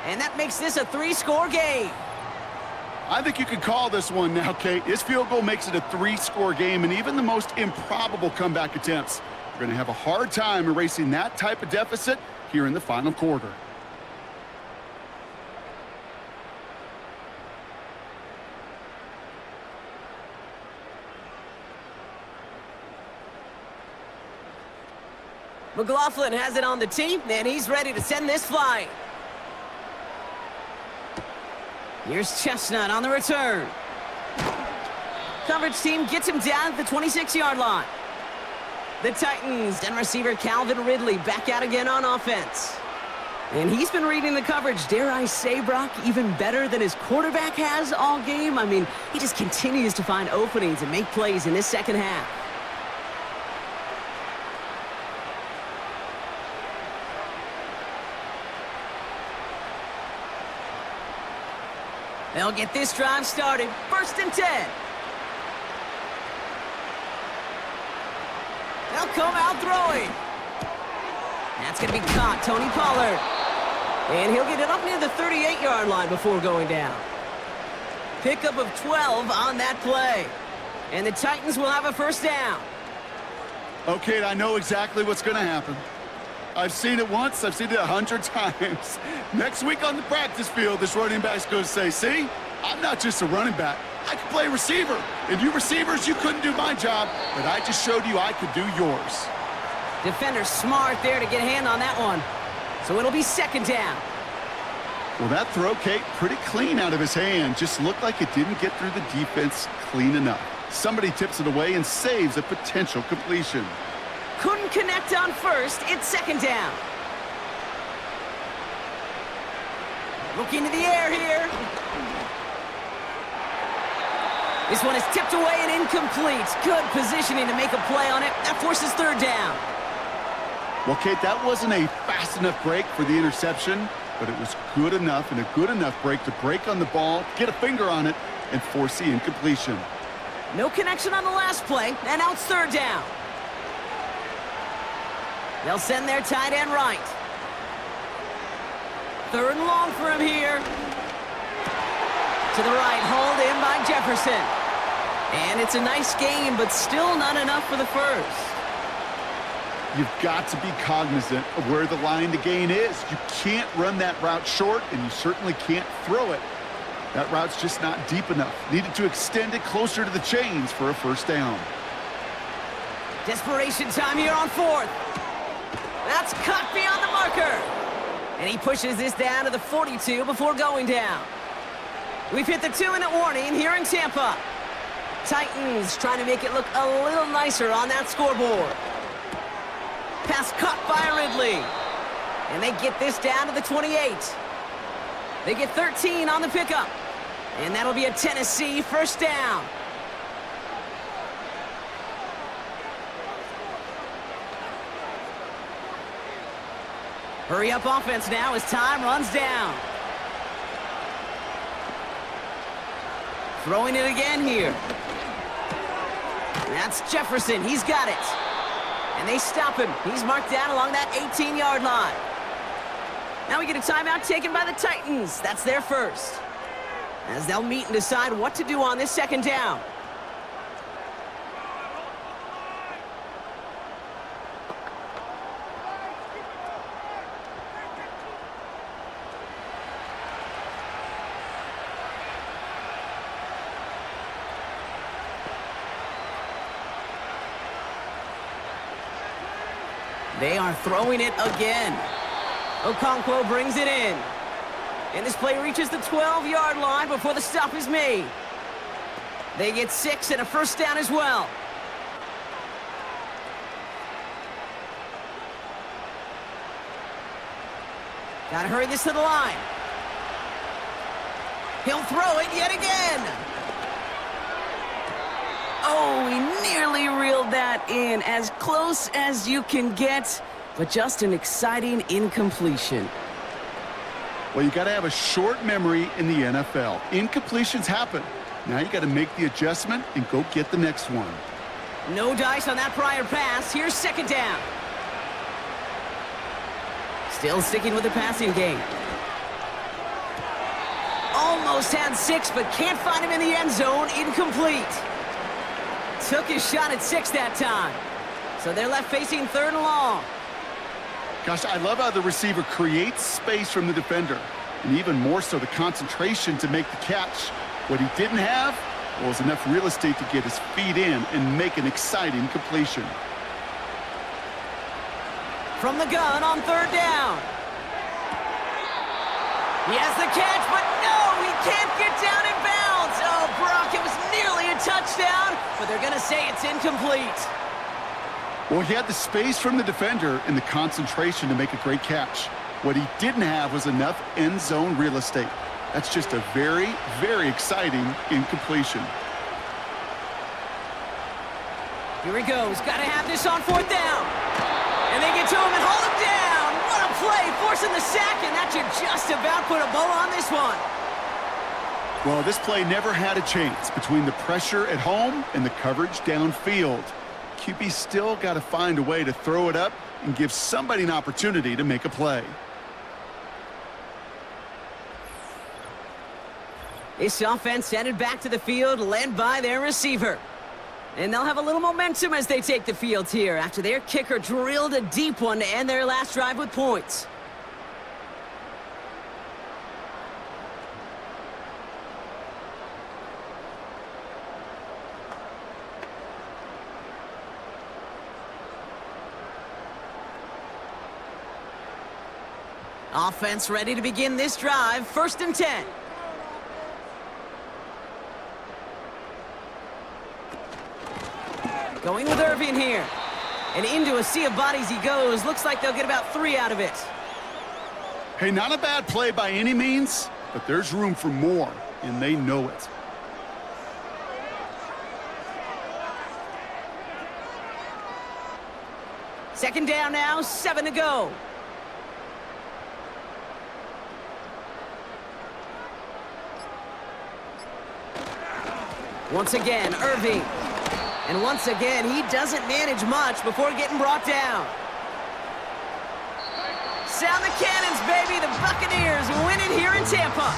And that makes this a 3-score game. I think you could call this one now, Kate. His field goal makes it a 3-score game, and even the most improbable comeback attempts are going to have a hard time erasing that type of deficit here in the final quarter. McLaughlin has it on the tee, and he's ready to send this flying. Here's Chestnut on the return. Coverage team gets him down at the 26-yard line. The Titans and receiver Calvin Ridley back out again on offense. And he's been reading the coverage, dare I say, Brock, even better than his quarterback has all game. I mean, he just continues to find openings and make plays in this 2nd half. They'll get this drive started. 1st and 10. They'll come out throwing. That's going to be caught. Tony Pollard. And he'll get it up near the 38-yard line before going down. Pickup of 12 on that play. And the Titans will have a 1st down. Okay, I know exactly what's going to happen. I've seen it once. I've seen it 100 times. Next week on the practice field, this running back's going to say, see, I'm not just a running back. I can play receiver. And you receivers, you couldn't do my job, but I just showed you I could do yours. Defender smart there to get a hand on that one. So it'll be 2nd down. Well, that throw, Kate, pretty clean out of his hand. Just looked like it didn't get through the defense clean enough. Somebody tips it away and saves a potential completion. Couldn't connect on 1st. It's 2nd down. Look into the air here. This one is tipped away and incomplete. Good positioning to make a play on it. That forces 3rd down. Well, Kate, that wasn't a fast enough break for the interception, but it was good enough and a good enough break to break on the ball, get a finger on it, and force the incompletion. No connection on the last play, and now it's 3rd down. They'll send their tight end right. 3rd and long for him here. To the right, hauled in by Jefferson. And it's a nice game, but still not enough for the 1st. You've got to be cognizant of where the line to gain is. You can't run that route short, and you certainly can't throw it. That route's just not deep enough. Needed to extend it closer to the chains for a 1st down. Desperation time here on fourth. That's caught beyond the marker. And he pushes this down to the 42 before going down. We've hit the 2-minute warning here in Tampa. Titans trying to make it look a little nicer on that scoreboard. Pass caught by Ridley. And they get this down to the 28. They get 13 on the pickup. And that'll be a Tennessee first down. Hurry up offense now as time runs down. Throwing it again here. That's Jefferson. He's got it. And they stop him. He's marked down along that 18-yard line. Now we get a timeout taken by the Titans. That's their first. As they'll meet and decide what to do on this second down. They are throwing it again. Okonkwo brings it in. And this play reaches the 12-yard line before the stop is made. They get 6 and a first down as well. Gotta hurry this to the line. He'll throw it yet again. Oh, he nearly reeled that in, as close as you can get, but just an exciting incompletion. Well, you got to have a short memory in the NFL. Incompletions happen. Now you got to make the adjustment and go get the next one. No dice on that prior pass. Here's second down. Still sticking with the passing game. Almost had 6, but can't find him in the end zone. Incomplete. Took his shot at 6 that time. So they're left facing third and long. Gosh, I love how the receiver creates space from the defender, and even more so the concentration to make the catch. What he didn't have was enough real estate to get his feet in and make an exciting completion. From the gun on third down. He has the catch, but no, he can't get down in bounds. Oh, Brock, it was nearly a touchdown, but they're going to say it's incomplete. Well, he had the space from the defender and the concentration to make a great catch. What he didn't have was enough end zone real estate. That's just a very, very exciting incompletion. Here he goes. Got to have this on fourth down. And they get to him and hold him down. What a play, forcing the sack, and that should just about put a bow on this one. Well, this play never had a chance between the pressure at home and the coverage downfield. QB still got to find a way to throw it up and give somebody an opportunity to make a play. This offense headed back to the field, led by their receiver. And they'll have a little momentum as they take the field here after their kicker drilled a deep one to end their last drive with points. Offense ready to begin this drive, 1st and 10. Going with Irving here. And into a sea of bodies he goes. Looks like they'll get about 3 out of it. Hey, not a bad play by any means, but there's room for more, and they know it. Second down now, 7 to go. Once again, Irving. And once again, he doesn't manage much before getting brought down. Sound the cannons, baby. The Buccaneers win it here in Tampa.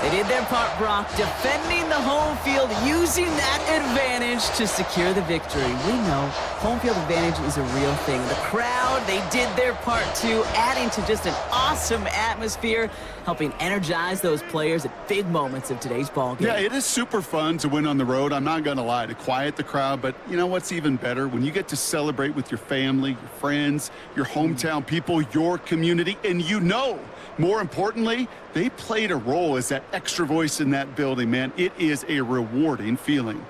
They did their part, Brock, defending the home field, using that advantage to secure the victory. We know home field advantage is a real thing. The crowd, they did their part too, adding to just an awesome atmosphere, helping energize those players at big moments of today's ball game. Yeah, it is super fun to win on the road. I'm not going to lie, to quiet the crowd. But you know what's even better? When you get to celebrate with your family, your friends, your hometown people, your community, and you know, more importantly, they played a role as that extra voice in that building, man. It is a rewarding feeling.